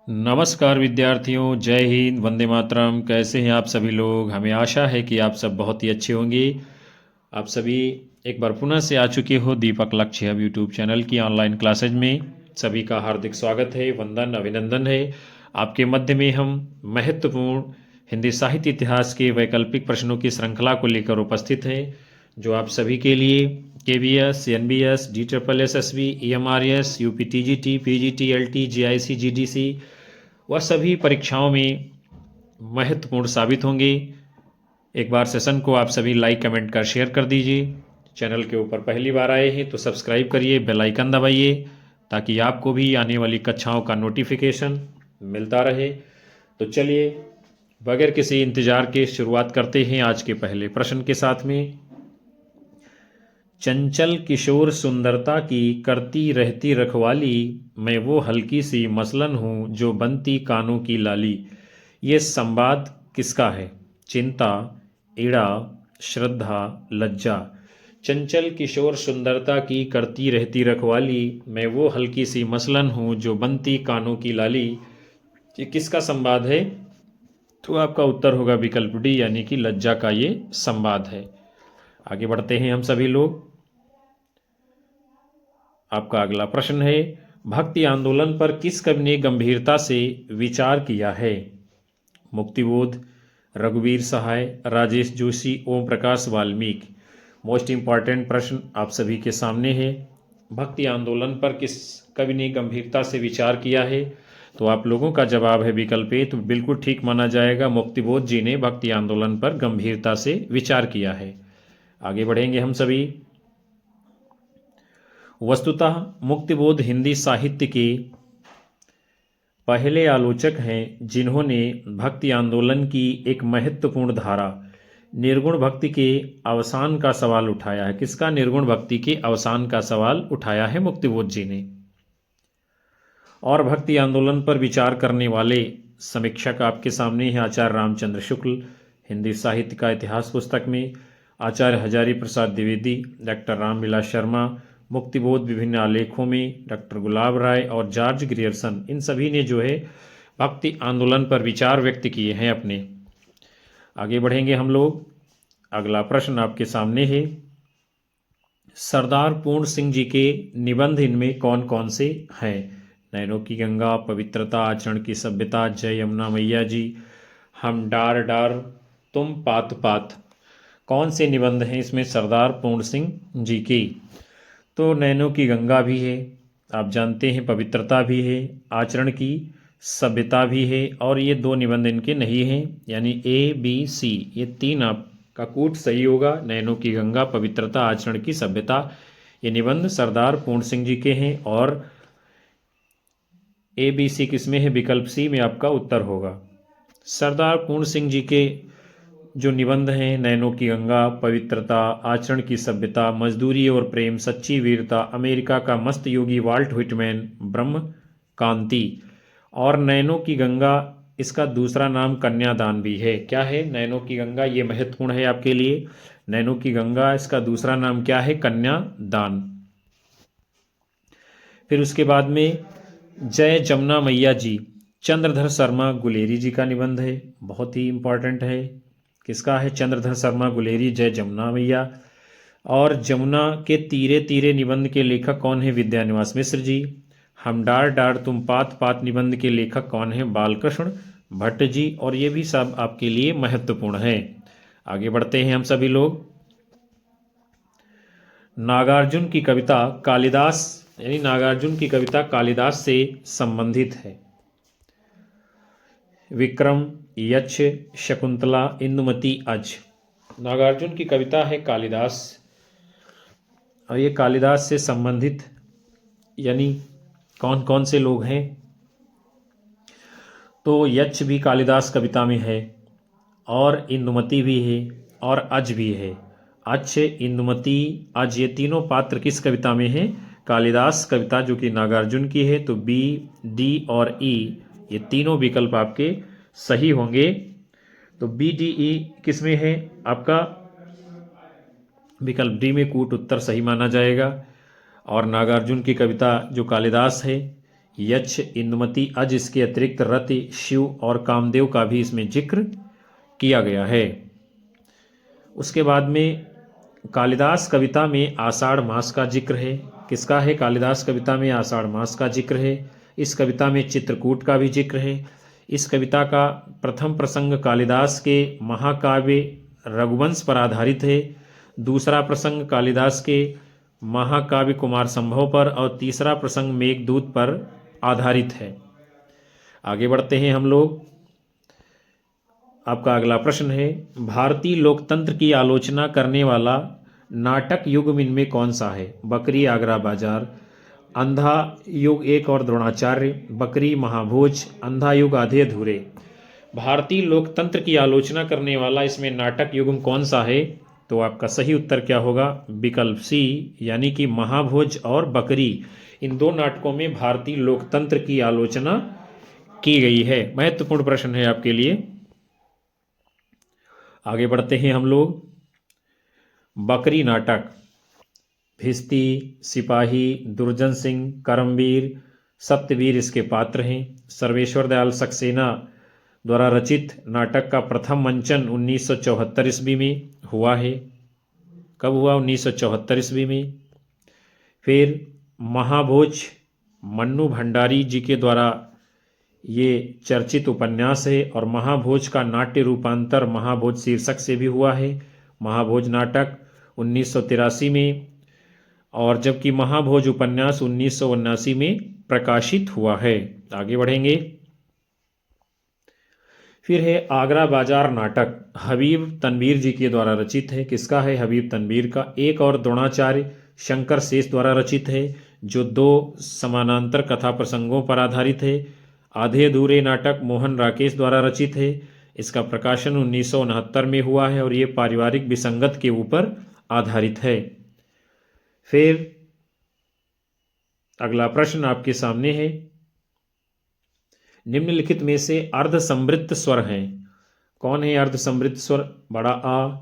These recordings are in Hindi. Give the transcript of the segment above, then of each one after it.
नमस्कार विद्यार्थियों, जय हिंद, वंदे मातरम। कैसे हैं आप सभी लोग? हमें आशा है कि आप सब बहुत ही अच्छे होंगे। आप सभी एक बार पुनः से आ चुके हो दीपक लक्ष्य हब यूट्यूब चैनल की ऑनलाइन क्लासेज में। सभी का हार्दिक स्वागत है, वंदन, अभिनंदन है। आपके मध्य में हम महत्वपूर्ण हिंदी साहित्य इतिहास के वैकल्पिक प्रश्नों की श्रृंखला को लेकर उपस्थित हैं, जो आप सभी के लिए KVS, CNBS, DSSS, SSB, EMRS, UPTGT, PGT, LT, GIC, GDC वह सभी परीक्षाओं में महत्वपूर्ण साबित होंगे। एक बार सेशन को आप सभी लाइक, कमेंट कर शेयर कर दीजिए। चैनल के ऊपर पहली बार आए हैं तो सब्सक्राइब करिए, बेल आइकन दबाइए ताकि आपको भी आने वाली कक्षाओं का नोटिफिकेशन मिलता रहे। तो चलिए बगैर किसी इंतजार के शुरुआत करते हैं आज के पहले प्रश्न के साथ में। चंचल किशोर सुंदरता की करती रहती रखवाली, मैं वो हल्की सी मसलन हूँ जो बनती कानों की लाली। ये संवाद किसका है? चिंता, इड़ा, श्रद्धा, लज्जा। चंचल किशोर सुंदरता की करती रहती रखवाली, मैं वो हल्की सी मसलन हूँ जो बनती कानों की लाली। ये किसका संवाद है? तो आपका उत्तर होगा विकल्प डी, यानी कि लज्जा का ये संवाद है। आगे बढ़ते हैं हम सभी लोग। आपका अगला प्रश्न है, भक्ति आंदोलन पर किस कवि ने गंभीरता से विचार किया है? मुक्तिबोध, रघुवीर सहाय, राजेश जोशी, ओम प्रकाश वाल्मीकि। मोस्ट इंपॉर्टेंट प्रश्न आप सभी के सामने है। भक्ति आंदोलन पर किस कवि ने गंभीरता से विचार किया है? तो आप लोगों का जवाब है विकल्प ए, तो बिल्कुल ठीक माना जाएगा। मुक्तिबोध जी ने भक्ति आंदोलन पर गंभीरता से विचार किया है। आगे बढ़ेंगे हम सभी। वस्तुतः मुक्तिबोध हिंदी साहित्य के पहले आलोचक हैं जिन्होंने भक्ति आंदोलन की एक महत्वपूर्ण धारा निर्गुण भक्ति के अवसान का सवाल उठाया है। किसका? निर्गुण भक्ति के अवसान का सवाल उठाया है मुक्तिबोध जी ने। और भक्ति आंदोलन पर विचार करने वाले समीक्षक आपके सामने हैं आचार्य रामचंद्र शुक्ल, हिंदी साहित्य का इतिहास पुस्तक में, आचार्य हजारी प्रसाद द्विवेदी, डॉक्टर रामविलास शर्मा, मुक्तिबोध विभिन्न आलेखों में, डॉक्टर गुलाब राय और जॉर्ज ग्रियर्सन। इन सभी ने जो है भक्ति आंदोलन पर विचार व्यक्त किए हैं अपने। आगे बढ़ेंगे हम लोग। अगला प्रश्न आपके सामने है, सरदार पूर्ण सिंह जी के निबंध इनमें कौन कौन से हैं? नैनों की गंगा, पवित्रता, आचरण की सभ्यता, जय यमुना मैया जी, हम डार डार, तुम पात पात। कौन से निबंध हैं इसमें सरदार पूर्ण सिंह जी की? तो नैनों की गंगा भी है, आप जानते हैं, पवित्रता भी है, आचरण की सभ्यता भी है, और ये दो निबंध इनके नहीं हैं, यानी ABC, ये तीन आपका कूट सही होगा। नैनों की गंगा, पवित्रता, आचरण की सभ्यता, ये निबंध सरदार पूर्ण सिंह जी के हैं। और ABC किसमें है? विकल्प C में आपका उत्तर होगा। सरदार पूर्ण सिंह जी के जो निबंध हैं, नैनों की गंगा, पवित्रता, आचरण की सभ्यता, मजदूरी और प्रेम, सच्ची वीरता, अमेरिका का मस्त योगी वाल्ट व्हिटमैन, ब्रह्म कांति, और नैनों की गंगा इसका दूसरा नाम कन्यादान भी है। क्या है नैनों की गंगा? ये महत्वपूर्ण है आपके लिए। नैनों की गंगा इसका दूसरा नाम क्या है? कन्यादान। फिर उसके बाद में जय जमुना मैया जी, चंद्रधर शर्मा गुलेरी जी का निबंध है, बहुत ही इंपॉर्टेंट है। किसका है? चंद्रधर शर्मा गुलेरी, जय जमुना मैया। और जमुना के तीरे तीरे निबंध के लेखक कौन है? विद्यानिवास मिश्र जी। हम डार डार तुम पात पात निबंध के लेखक कौन है? बालकृष्ण भट्ट जी। और ये भी सब आपके लिए महत्वपूर्ण है। आगे बढ़ते हैं हम सभी लोग। नागार्जुन की कविता कालिदास, यानी नागार्जुन की कविता कालिदास से संबंधित है। विक्रम, यक्ष, शकुंतला, इंदुमती, अज। नागार्जुन की कविता है कालिदास, और ये कालिदास से संबंधित यानी कौन कौन से लोग हैं? तो यक्ष भी कालिदास कविता में है, और इंदुमती भी है, और अज भी है। अक्ष, इंदुमती, अज, ये तीनों पात्र किस कविता में है? कालिदास कविता, जो कि नागार्जुन की है। तो B, D और E ये तीनों विकल्प आपके सही होंगे। तो B, D, E किस में है? आपका विकल्प डी में कूट उत्तर सही माना जाएगा। और नागार्जुन की कविता जो कालिदास है, यक्ष, इंदुमती, अज, इसके अतिरिक्त रति, शिव और कामदेव का भी इसमें जिक्र किया गया है। उसके बाद में कालिदास कविता में आषाढ़ मास का जिक्र है। किसका है? कालिदास कविता में आषाढ़ मास का जिक्र है। इस कविता में चित्रकूट का भी जिक्र है। इस कविता का प्रथम प्रसंग कालिदास के महाकाव्य रघुवंश पर आधारित है। दूसरा प्रसंग कालिदास के महाकाव्य कुमार संभव पर और तीसरा प्रसंग मेघदूत पर आधारित है। आगे बढ़ते हैं हम लोग। आपका अगला प्रश्न है, भारतीय लोकतंत्र की आलोचना करने वाला नाटक युग इनमें कौन सा है? बकरी, आगरा बाजार, अंधा युग एक और द्रोणाचार्य, बकरी, महाभोज, अंधा युग आधे अधूरे। भारतीय लोकतंत्र की आलोचना करने वाला इसमें नाटक युग कौन सा है? तो आपका सही उत्तर क्या होगा? विकल्प सी, यानी कि महाभोज और बकरी। इन दो नाटकों में भारतीय लोकतंत्र की आलोचना की गई है। महत्वपूर्ण प्रश्न है आपके लिए। आगे बढ़ते हैं हम लोग। बकरी नाटक भिस्ती, सिपाही, दुर्जन सिंह, करमवीर, सत्यवीर इसके पात्र हैं। सर्वेश्वर दयाल सक्सेना द्वारा रचित नाटक का प्रथम मंचन 1974 ईस्वी में हुआ है। कब हुआ? 1974 ईस्वी में। फिर महाभोज मन्नू भंडारी जी के द्वारा ये चर्चित उपन्यास है और महाभोज का नाट्य रूपांतर महाभोज शीर्षक से भी हुआ है। महाभोज नाटक 1983 में और जबकि महाभोज उपन्यास 1979 में प्रकाशित हुआ है। आगे बढ़ेंगे। फिर है आगरा बाजार नाटक, हबीब तनवीर जी के द्वारा रचित है। किसका है? हबीब तनवीर का। एक और द्रोणाचार्य शंकर शेष द्वारा रचित है, जो दो समानांतर कथा प्रसंगों पर आधारित है। आधे अधूरे नाटक मोहन राकेश द्वारा रचित है। इसका प्रकाशन 1969 में हुआ है और ये पारिवारिक विसंगत के ऊपर आधारित है। फिर अगला प्रश्न आपके सामने है, निम्नलिखित में से अर्ध समृद्ध स्वर हैं। कौन है अर्ध समृद्ध स्वर? बड़ा आ,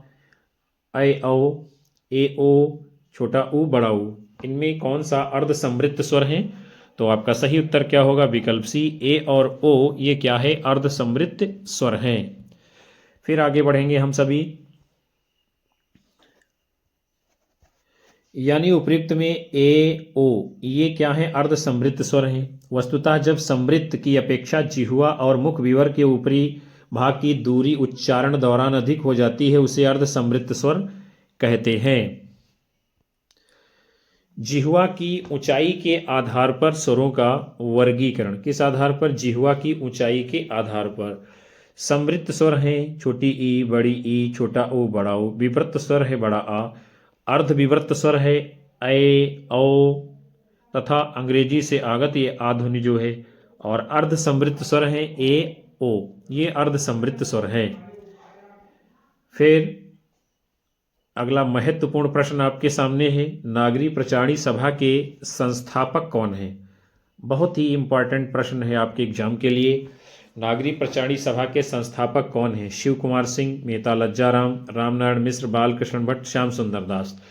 ऐ औ, ए ओ, छोटा ऊ, बड़ा ऊ। इनमें कौन सा अर्ध समृद्ध स्वर है? तो आपका सही उत्तर क्या होगा? विकल्प सी, ए और ओ ये क्या है? अर्ध समृद्ध स्वर हैं। फिर आगे बढ़ेंगे हम सभी। यानी उपयुक्त में ए ओ ये क्या है? अर्ध समृद्ध स्वर हैं। वस्तुतः जब समृद्ध की अपेक्षा जिह्वा और मुख विवर के ऊपरी भाग की दूरी उच्चारण दौरान अधिक हो जाती है, उसे अर्ध समृद्ध स्वर कहते हैं। जिह्वा की ऊंचाई के आधार पर स्वरों का वर्गीकरण। किस आधार पर? जिह्वा की ऊंचाई के आधार पर। समृद्ध स्वर हैं छोटी ई, बड़ी ई, छोटा ओ, बड़ा ओ। विवृत स्वर है बड़ा आ। अर्ध विवृत स्वर है ऐ, औ तथा अंग्रेजी से आगत ये आ ध्वनि जो है। और अर्ध समृद्ध स्वर है ए, ओ, ये अर्ध समृद्ध स्वर है। फिर अगला महत्वपूर्ण प्रश्न आपके सामने है, नागरी प्रचारणी सभा के संस्थापक कौन है? बहुत ही इंपॉर्टेंट प्रश्न है आपके एग्जाम के लिए। नागरी प्रचारणी सभा के संस्थापक कौन है? शिव कुमार सिंह, मेहता लज्जाराम, रामनारायण मिश्र, बालकृष्ण भट्ट, श्याम सुंदर दास।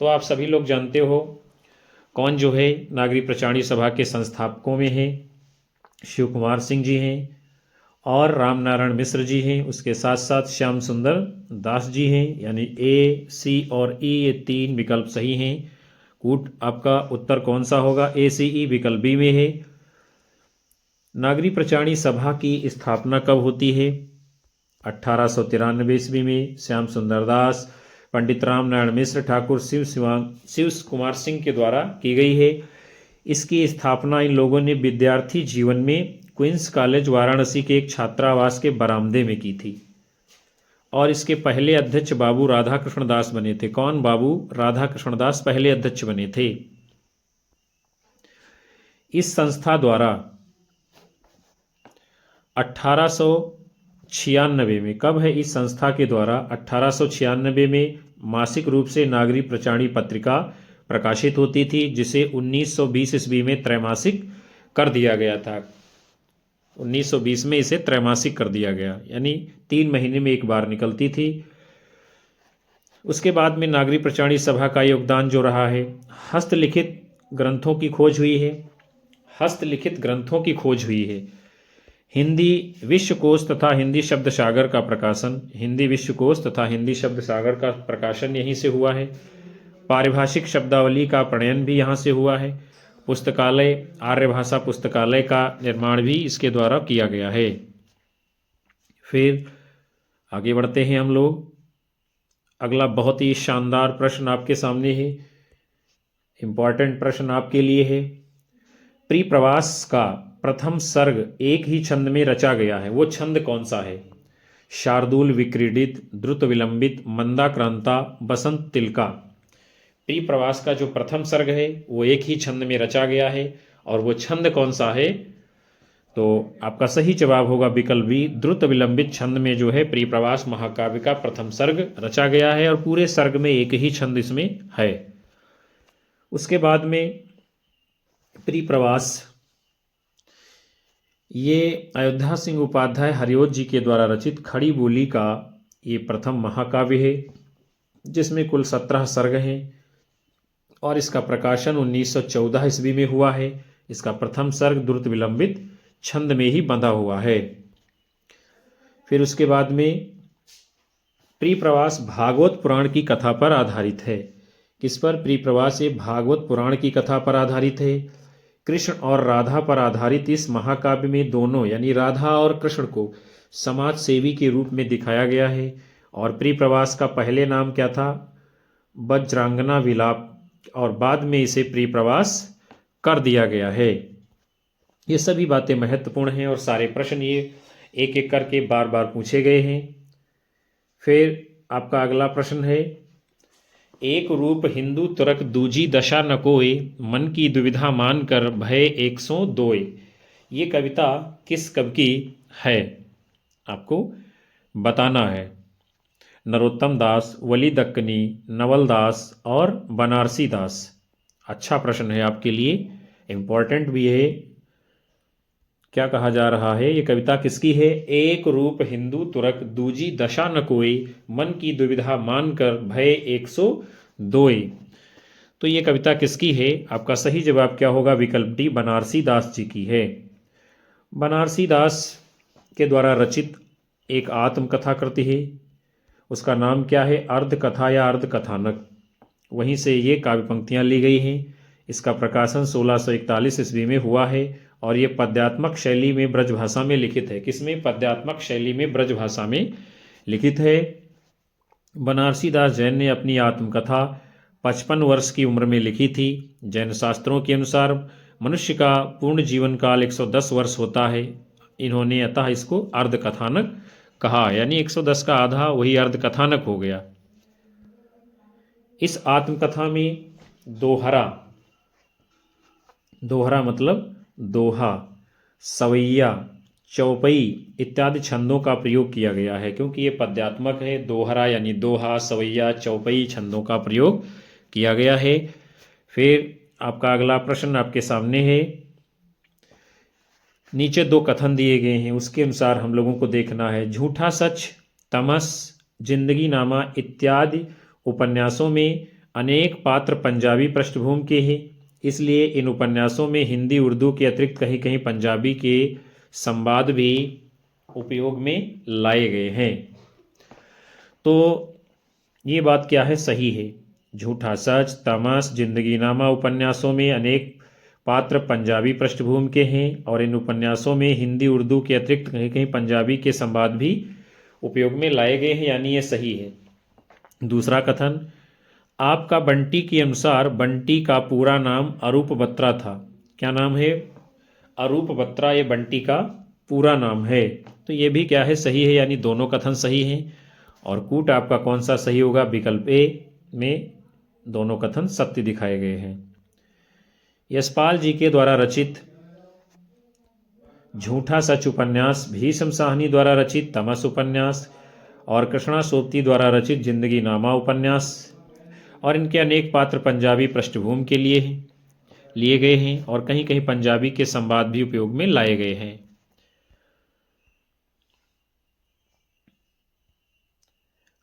तो आप सभी लोग जानते हो कौन जो है नागरी प्रचारणी सभा के संस्थापकों में है। शिव कुमार सिंह जी हैं और रामनारायण मिश्र जी हैं। उसके साथ साथ श्याम सुंदर दास जी हैं। यानी ए, सी और ई ये तीन विकल्प सही हैं। कूट आपका उत्तर कौन सा होगा? ए, सी, ई विकल्प बी में है। नागरी प्रचारणी सभा की स्थापना कब होती है? 1893 ईस्वी में श्याम सुंदर दास, पंडित रामनारायण मिश्र, ठाकुर शिव कुमार सिंह के द्वारा की गई है। इसकी स्थापना इन लोगों ने विद्यार्थी जीवन में क्वींस कॉलेज वाराणसी के एक छात्रावास के बरामदे में की थी। और इसके पहले अध्यक्ष बाबू राधाकृष्ण दास बने थे। कौन? बाबू राधाकृष्ण दास पहले अध्यक्ष बने थे। इस संस्था द्वारा 1896 में, कब है? इस संस्था के द्वारा 1896 में मासिक रूप से नागरी प्रचारणी पत्रिका प्रकाशित होती थी, जिसे 1920 ईस्वी में त्रैमासिक कर दिया गया था। 1920 में इसे त्रैमासिक कर दिया गया, यानी 3 महीने में एक बार निकलती थी। उसके बाद में नागरी प्रचारणी सभा का योगदान जो रहा है, हस्तलिखित ग्रंथों की खोज हुई है। हस्तलिखित ग्रंथों की खोज हुई है। हिंदी विश्वकोश तथा हिंदी शब्द सागर का प्रकाशन, हिंदी विश्वकोश तथा हिंदी शब्द सागर का प्रकाशन यहीं से हुआ है। पारिभाषिक शब्दावली का प्रणयन भी यहाँ से हुआ है। पुस्तकालय, आर्य भाषा पुस्तकालय का निर्माण भी इसके द्वारा किया गया है। फिर आगे बढ़ते हैं हम लोग। अगला बहुत ही शानदार प्रश्न आपके सामने है, इंपॉर्टेंट प्रश्न आपके लिए है। प्रिप्रवास का प्रथम सर्ग एक ही छंद में रचा गया है, वो छंद कौन सा है? शार्दूल, विक्रीडित, द्रुत विलंबित, मंदाक्रांता, बसंत तिलका। प्रिप्रवास का जो प्रथम सर्ग है वो एक ही छंद में रचा गया है, और वो छंद कौन सा है? तो आपका सही जवाब होगा विकल्प बी, द्रुत विलंबित छंद में जो है प्रिप्रवास महाकाव्य का प्रथम सर्ग रचा गया है, और पूरे सर्ग में एक ही छंद इसमें है। उसके बाद में प्रिप्रवास, ये अयोध्या सिंह उपाध्याय हरिओत जी के द्वारा रचित खड़ी बोली का ये प्रथम महाकाव्य है, जिसमें कुल 17 सर्ग हैं, और इसका प्रकाशन 1914 ईस्वी में हुआ है। इसका प्रथम सर्ग द्रुत विलंबित छंद में ही बंधा हुआ है। फिर उसके बाद में प्रिप्रवास भागवत पुराण की कथा पर आधारित है। किस पर? प्रिप्रवास ये भागवत पुराण की कथा पर आधारित है। कृष्ण और राधा पर आधारित इस महाकाव्य में दोनों यानी राधा और कृष्ण को समाज सेवी के रूप में दिखाया गया है। और प्रिप्रवास का पहले नाम क्या था? वज्रांगना विलाप, और बाद में इसे प्रिप्रवास कर दिया गया है। ये सभी बातें महत्वपूर्ण हैं, और सारे प्रश्न ये एक एक करके बार बार पूछे गए हैं। फिर आपका अगला प्रश्न है, एक रूप हिंदू तुरक दूजी दशा न कोय, मन की दुविधा मान कर भय 102। ये कविता किस कवि की है? आपको बताना है। नरोत्तम दास, वली दक्कनी, नवल दास और बनारसी दास। अच्छा प्रश्न है आपके लिए, इम्पोर्टेंट भी है। क्या कहा जा रहा है? ये कविता किसकी है? एक रूप हिंदू तुरक दूजी दशा न कोई, मन की दुविधा मान कर भय 102। तो ये कविता किसकी है? आपका सही जवाब क्या होगा? विकल्प डी, बनारसी दास जी की है। बनारसी दास के द्वारा रचित एक आत्मकथा कृति है, उसका नाम क्या है? अर्ध कथा या अर्ध कथानक। वहीं से ये काव्य पंक्तियाँ ली गई हैं। इसका प्रकाशन 1641 ईस्वी में हुआ है, और ये पद्यात्मक शैली में ब्रजभाषा में लिखित है। किसमें? पद्यात्मक शैली में ब्रजभाषा में लिखित है। बनारसी दास जैन ने अपनी आत्मकथा 55 वर्ष की उम्र में लिखी थी। जैन शास्त्रों के अनुसार मनुष्य का पूर्ण जीवन काल 110 वर्ष होता है। इन्होंने अतः इसको अर्ध कथानक कहा, यानी 110 का आधा वही अर्ध कथानक हो गया। इस आत्मकथा में दोहरा, दोहरा मतलब दोहा, सवैया, चौपई इत्यादि छंदों का प्रयोग किया गया है, क्योंकि ये पद्यात्मक है। दोहरा यानी दोहा, सवैया, चौपई छंदों का प्रयोग किया गया है। फिर आपका अगला प्रश्न आपके सामने है। नीचे 2 कथन दिए गए हैं, उसके अनुसार हम लोगों को देखना है। झूठा सच, तमस, जिंदगी नामा इत्यादि उपन्यासों में अनेक पात्र पंजाबी पृष्ठभूमि के हैं, इसलिए इन उपन्यासों में हिंदी उर्दू के अतिरिक्त कहीं कहीं पंजाबी के संवाद भी उपयोग में लाए गए हैं। तो ये बात क्या है? सही है। झूठा सच, तमस, जिंदगी नामा उपन्यासों में अनेक पात्र पंजाबी पृष्ठभूमि के हैं, और इन उपन्यासों में हिंदी उर्दू के अतिरिक्त कहीं कहीं पंजाबी के संवाद भी उपयोग में लाए गए हैं, यानी ये सही है। दूसरा कथन, आपका बंटी के अनुसार बंटी का पूरा नाम अरूप बत्रा था। क्या नाम है? अरूप बत्रा, ये बंटी का पूरा नाम है। तो ये भी क्या है? सही है, यानी दोनों कथन सही हैं। और कूट आपका कौन सा सही होगा? विकल्प ए में दोनों कथन सत्य दिखाए गए हैं। यशपाल जी के द्वारा रचित झूठा सच उपन्यास, भीष्म साहनी द्वारा रचित तमस उपन्यास, और कृष्णा सोबती द्वारा रचित जिंदगी नामा उपन्यास, और इनके अनेक पात्र पंजाबी पृष्ठभूमि के लिए गए हैं, और कहीं कहीं पंजाबी के संवाद भी उपयोग में लाए गए हैं।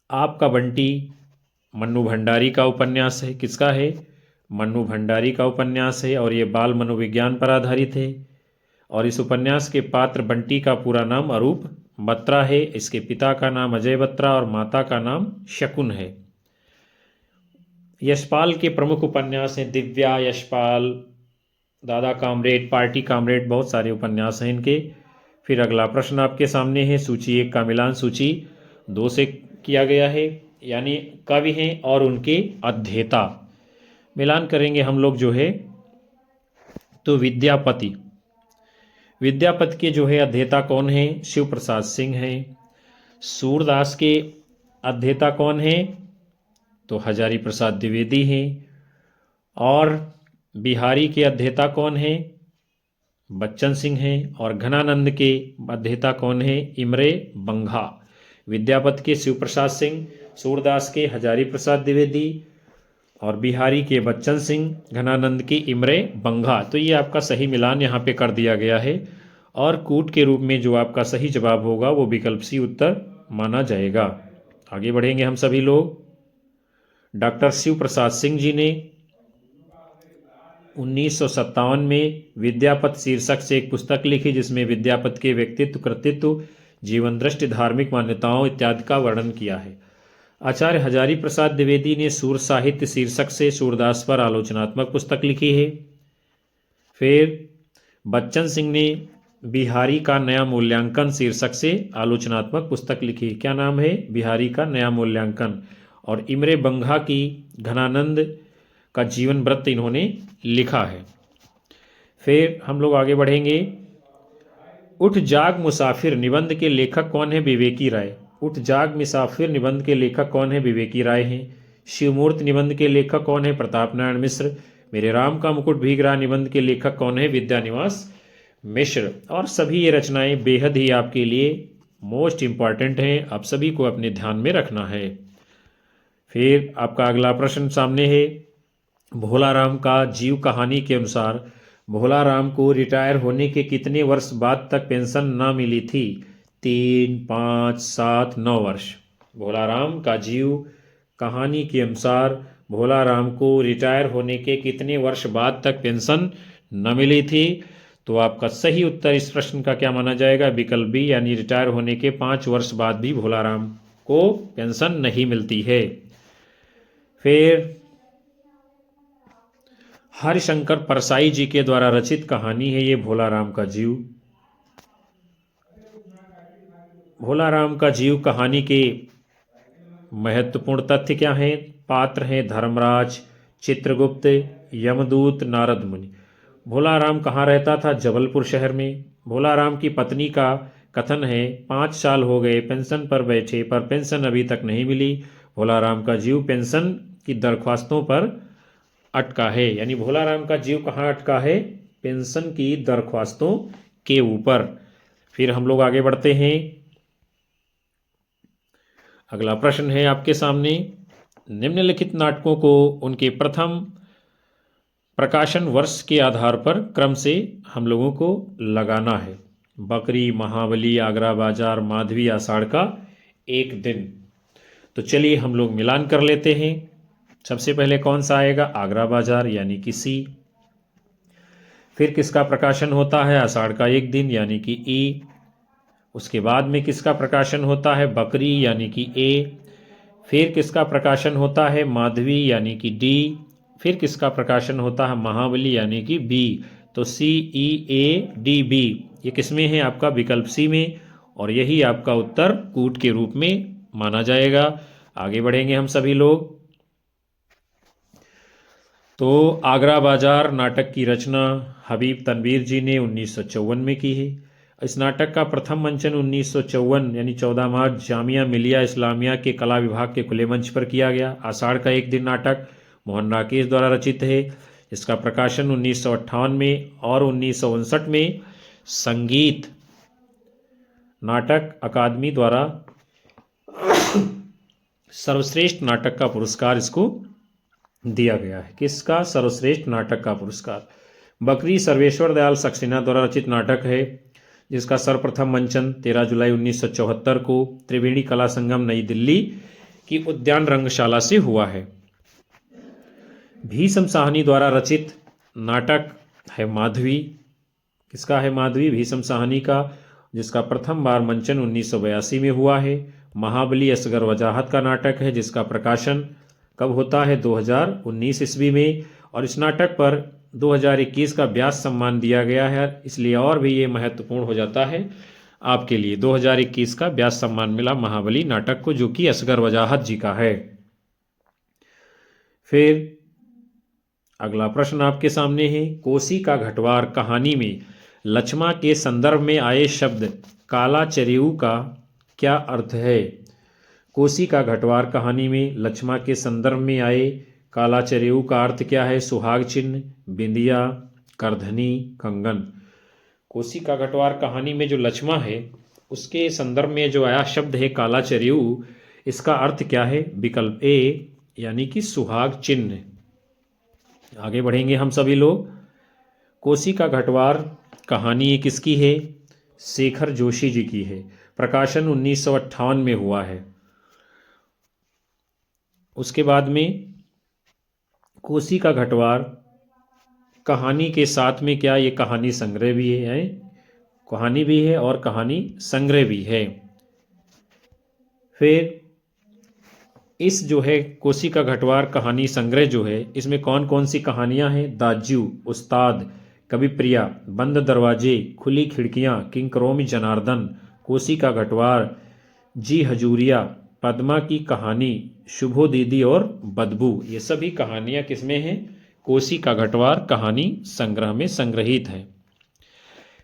आपका बंटी मन्नू भंडारी का उपन्यास है। किसका है? मन्नू भंडारी का उपन्यास है और ये बाल मनोविज्ञान पर आधारित है। और इस उपन्यास के पात्र बंटी का पूरा नाम अरूप बत्रा है। इसके पिता का नाम अजय बत्रा और माता का नाम शकुन है। यशपाल के प्रमुख उपन्यास हैं दिव्या, यशपाल, दादा कामरेड, पार्टी कामरेड, बहुत सारे उपन्यास हैं इनके। फिर अगला प्रश्न आपके सामने है, सूची 1 का मिलान सूची 2 से किया गया है, यानी कवि हैं और उनके अध्येता। मिलान करेंगे हम लोग जो है, तो विद्यापति के जो है अध्येता कौन है? शिव प्रसाद सिंह हैं। सूरदास के अध्येता कौन है? तो हजारी प्रसाद द्विवेदी हैं। और बिहारी के अध्येता कौन है? बच्चन सिंह हैं। और घनानंद के अध्येता कौन है? इमरे बंघा। विद्यापति के शिव प्रसाद सिंह, सूरदास के हजारी प्रसाद द्विवेदी और बिहारी के बच्चन सिंह, घनानंद की इमरे बंघा। तो ये आपका सही मिलान यहाँ पे कर दिया गया है। और कूट के रूप में जो आपका सही जवाब होगा वो विकल्प सी उत्तर माना जाएगा। आगे बढ़ेंगे हम सभी लोग। डॉक्टर शिव प्रसाद सिंह जी ने 1957 में विद्यापति शीर्षक से एक पुस्तक लिखी, जिसमें विद्यापति के व्यक्तित्व, कृतित्व, जीवन दृष्टि, धार्मिक मान्यताओं इत्यादि का वर्णन किया है। आचार्य हजारी प्रसाद द्विवेदी ने सूर साहित्य शीर्षक से सूरदास पर आलोचनात्मक पुस्तक लिखी है। फिर बच्चन सिंह ने बिहारी का नया मूल्यांकन शीर्षक से आलोचनात्मक पुस्तक लिखी। क्या नाम है? बिहारी का नया मूल्यांकन। और इमरे बंघा की घनानंद का जीवन वृत्त इन्होंने लिखा है। फिर हम लोग आगे बढ़ेंगे। उठ जाग मुसाफिर निबंध के लेखक कौन है? विवेकी राय। उठ जाग मुसाफिर निबंध के लेखक कौन है? विवेकी राय हैं। शिवमूर्ति निबंध के लेखक कौन है? प्रताप नारायण मिश्र। मेरे राम का मुकुट भीग रहा निबंध के लेखक कौन है? विद्यानिवास मिश्र। और सभी ये रचनाएं बेहद ही आपके लिए मोस्ट इंपॉर्टेंट हैं, आप सभी को अपने ध्यान में रखना है। फिर आपका अगला प्रश्न सामने है। भोलाराम का जीव कहानी के अनुसार भोलाराम को रिटायर होने के कितने वर्ष बाद तक पेंशन न मिली थी? 3, 5, 7, 9 वर्ष। भोलाराम का जीव कहानी के अनुसार भोलाराम को रिटायर होने के कितने वर्ष बाद तक पेंशन न मिली थी? तो आपका सही उत्तर इस प्रश्न का क्या माना जाएगा? विकल्प बी, यानी रिटायर होने के 5 वर्ष बाद भी भोलाराम को पेंशन नहीं मिलती है। फिर हरिशंकर परसाई जी के द्वारा रचित कहानी है ये भोलाराम का जीव। भोलाराम का जीव कहानी के महत्वपूर्ण तथ्य क्या हैं? पात्र हैं धर्मराज, चित्रगुप्त, यमदूत, नारद मुनि। भोलाराम कहाँ रहता था? जबलपुर शहर में। भोलाराम की पत्नी का कथन है 5 साल हो गए पेंशन पर बैठे, पर पेंशन अभी तक नहीं मिली। भोलाराम का जीव पेंशन की दरख्वास्तों पर अटका है, यानी भोलाराम का जीव कहाँ अटका है? पेंशन की दरख्वास्तों के ऊपर। फिर हम लोग आगे बढ़ते हैं। अगला प्रश्न है आपके सामने। निम्नलिखित नाटकों को उनके प्रथम प्रकाशन वर्ष के आधार पर क्रम से हम लोगों को लगाना है। बकरी, महाबली, आगरा बाजार, माधवी, आषाढ़ का एक दिन। तो चलिए हम लोग मिलान कर लेते हैं। सबसे पहले कौन सा आएगा? आगरा बाजार, यानी कि सी। फिर किसका प्रकाशन होता है? आषाढ़ का एक दिन, यानी कि ई। उसके बाद में किसका प्रकाशन होता है? बकरी, यानी कि ए। फिर किसका प्रकाशन होता है? माधवी, यानी कि डी। फिर किसका प्रकाशन होता है? महाबली, यानी कि बी। तो सी, ई, ए, डी, बी, ये किसमें है? आपका विकल्प सी में। और यही आपका उत्तर कूट के रूप में माना जाएगा। आगे बढ़ेंगे हम सभी लोग। तो आगरा बाजार नाटक की रचना हबीब तनवीर जी ने 1954 में की है। इस नाटक का प्रथम मंचन 1954 यानी 14 मार्च जामिया मिलिया इस्लामिया के कला विभाग के खुले मंच पर किया गया। आषाढ़ का एक दिन नाटक मोहन राकेश द्वारा रचित है। इसका प्रकाशन 1958 में और 1959 में संगीत नाटक अकादमी द्वारा सर्वश्रेष्ठ नाटक का पुरस्कार इसको दिया गया है। किसका? सर्वश्रेष्ठ नाटक का पुरस्कार। बकरी सर्वेश्वर दयाल सक्सेना द्वारा रचित नाटक है, जिसका सर्वप्रथम मंचन 13 जुलाई 1974 को त्रिवेणी कला संगम नई दिल्ली की उद्यान रंगशाला से हुआ है। भीष्म साहनी द्वारा रचित नाटक है माधवी। किसका है माधवी? भीष्म साहनी का, जिसका प्रथम बार मंचन 1982 में हुआ है। महाबली असगर वजाहत का नाटक है, जिसका प्रकाशन कब होता है? 2019 ईस्वी में। और इस नाटक पर 2021 का व्यास सम्मान दिया गया है, इसलिए और भी ये महत्वपूर्ण हो जाता है आपके लिए। 2021 का व्यास सम्मान मिला महाबली नाटक को, जो कि असगर वजाहत जी का है। फिर अगला प्रश्न आपके सामने है, कोसी का घटवार कहानी में लक्ष्मा के संदर्भ में आए शब्द काला चरेऊ का क्या अर्थ है? कोसी का घटवार कहानी में लक्ष्मा के संदर्भ में आए काला चरेऊ का अर्थ क्या है? सुहाग चिन्ह, बिंदिया, करधनी, कंगन। कोसी का घटवार कहानी में जो लक्ष्मा है उसके संदर्भ में जो आया शब्द है काला चरेऊ, इसका अर्थ क्या है? विकल्प ए यानी कि सुहाग चिन्ह। आगे बढ़ेंगे हम सभी लोग। कोसी का घटवार कहानी किसकी है? शेखर जोशी जी की है। प्रकाशन 1958 में हुआ है। उसके बाद में कोसी का घटवार कहानी के साथ में क्या ये कहानी संग्रह भी है? कहानी भी है और कहानी संग्रह भी है। फिर इस जो है कोसी का घटवार कहानी संग्रह जो है, इसमें कौन कौन सी कहानियां हैं? दाज्यू, उस्ताद, कवि प्रिया, बंद दरवाजे, खुली खिड़कियां, किंकरोमी जनार्दन, कोसी का घटवार, जी हजूरिया, पद्मा की कहानी, शुभो दीदी और बदबू। ये सभी कहानियां किसमें हैं? कोसी का घटवार कहानी संग्रह में संग्रहित है।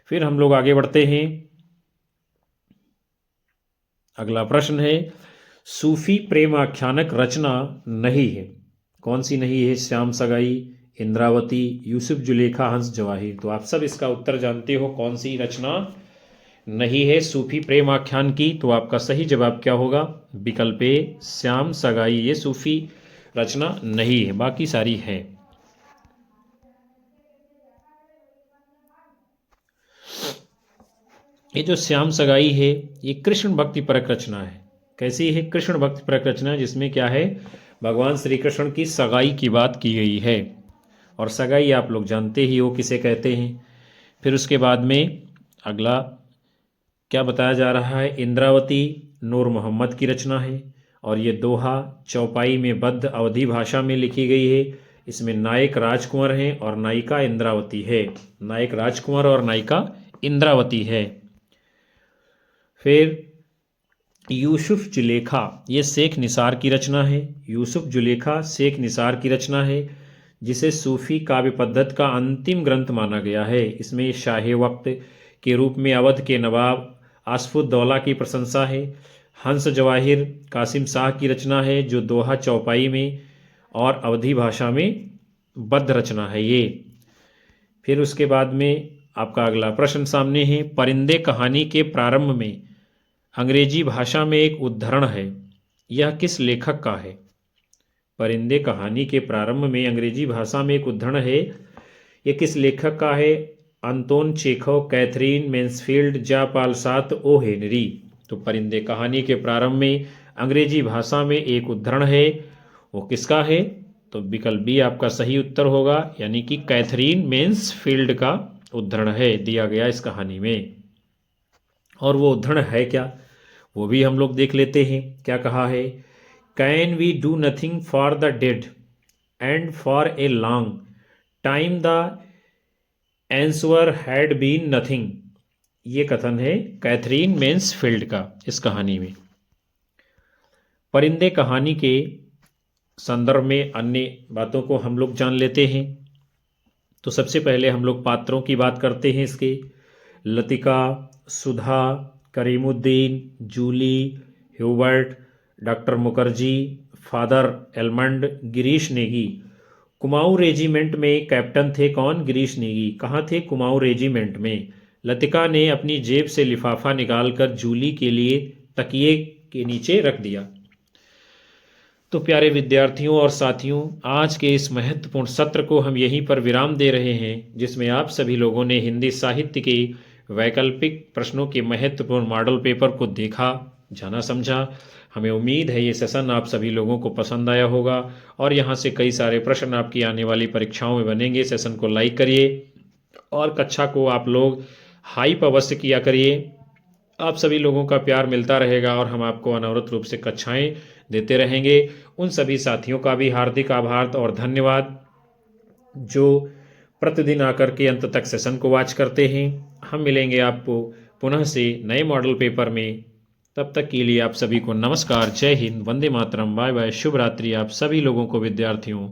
फिर हम लोग आगे बढ़ते हैं। अगला प्रश्न है, सूफी प्रेम आख्यानक रचना नहीं है। कौन सी नहीं है? श्याम सगाई, इंद्रावती, यूसुफ जुलेखा, हंस जवाहिर। तो आप सब इसका उत्तर जानते हो, कौन सी रचना नहीं है सूफी प्रेम आख्यान की? तो आपका सही जवाब क्या होगा? विकल्प ए, श्याम सगाई। ये सूफी रचना नहीं है, बाकी सारी है। ये जो श्याम सगाई है ये कृष्ण भक्ति परक रचना है। कैसी है? कृष्ण भक्ति परक रचना, जिसमें क्या है? भगवान श्री कृष्ण की सगाई की बात की गई है। और सगाई आप लोग जानते ही हो किसे कहते हैं। फिर उसके बाद में अगला क्या बताया जा रहा है? इंद्रावती नूर मोहम्मद की रचना है और ये दोहा चौपाई में बद्ध अवधी भाषा में लिखी गई है। इसमें नायक राजकुंवर हैं और नायिका इंद्रावती है। नायक राजकुंवर और नायिका इंद्रावती है। फिर यूसुफ जुलेखा, ये शेख निसार की रचना है। यूसुफ जुलेखा शेख निसार की रचना है, जिसे सूफी काव्य पद्धति का अंतिम ग्रंथ माना गया है। इसमें शाहे वक्त के रूप में अवध के नवाब आसफुद्दौला की प्रशंसा है। हंस जवाहिर कासिम शाह की रचना है, जो दोहा चौपाई में और अवधी भाषा में बद्ध रचना है ये। फिर उसके बाद में आपका अगला प्रश्न सामने है, परिंदे कहानी के प्रारंभ में अंग्रेजी भाषा में एक उद्धरण है, यह किस लेखक का है? परिंदे कहानी के प्रारंभ में अंग्रेजी भाषा में एक उद्धरण है, यह किस लेखक का है? अंतोन चेखव, कैथरीन मैन्सफील्ड, जा पाल सात, ओ हेनरी। तो परिंदे कहानी के प्रारंभ में अंग्रेजी भाषा में एक उद्धरण है, वो किसका है? तो विकल्प बी आपका सही उत्तर होगा, यानी कि कैथरीन मैन्सफील्ड का उद्धरण है दिया गया इस कहानी में। और वो उद्धरण है क्या, वो भी हम लोग देख लेते हैं। क्या कहा है? Can we do nothing for the dead and for a long time the answer had been nothing. ये कथन है कैथरीन मैन्सफील्ड का इस कहानी में। परिंदे कहानी के संदर्भ में अन्य बातों को हम लोग जान लेते हैं। तो सबसे पहले हम लोग पात्रों की बात करते हैं इसके। Latika, Sudha, Karimuddin, Julie, Hubert, doctor Mukherjee, father Elmond, Girish Negi. Kumaon regiment में कैप्टन थे कौन? गिरीश नेगी। कहाँ थे? कुमाऊं रेजिमेंट में। लतिका ने अपनी जेब से लिफाफा निकालकर जूली के लिए तकिए के नीचे रख दिया। तो प्यारे विद्यार्थियों और साथियों, आज के इस महत्वपूर्ण सत्र को हम यहीं पर विराम दे रहे हैं, जिसमें आप सभी लोगों ने हिंदी साहित्य के वैकल्पिक प्रश्नों के महत्वपूर्ण मॉडल पेपर को देखा जाना समझा। हमें उम्मीद है ये सेशन आप सभी लोगों को पसंद आया होगा और यहाँ से कई सारे प्रश्न आपकी आने वाली परीक्षाओं में बनेंगे। सेशन को लाइक करिए और कक्षा को आप लोग हाइप अवश्य किया करिए। आप सभी लोगों का प्यार मिलता रहेगा और हम आपको अनवरत रूप से कक्षाएं देते रहेंगे। उन सभी साथियों का भी हार्दिक आभार और धन्यवाद जो प्रतिदिन आकर के अंत तक सेशन को वॉच करते हैं। हम मिलेंगे आपको पुनः से नए मॉडल पेपर में। तब तक के लिए आप सभी को नमस्कार, जय हिंद, वंदे मातरम, बाय बाय, शुभ रात्रि आप सभी लोगों को विद्यार्थियों।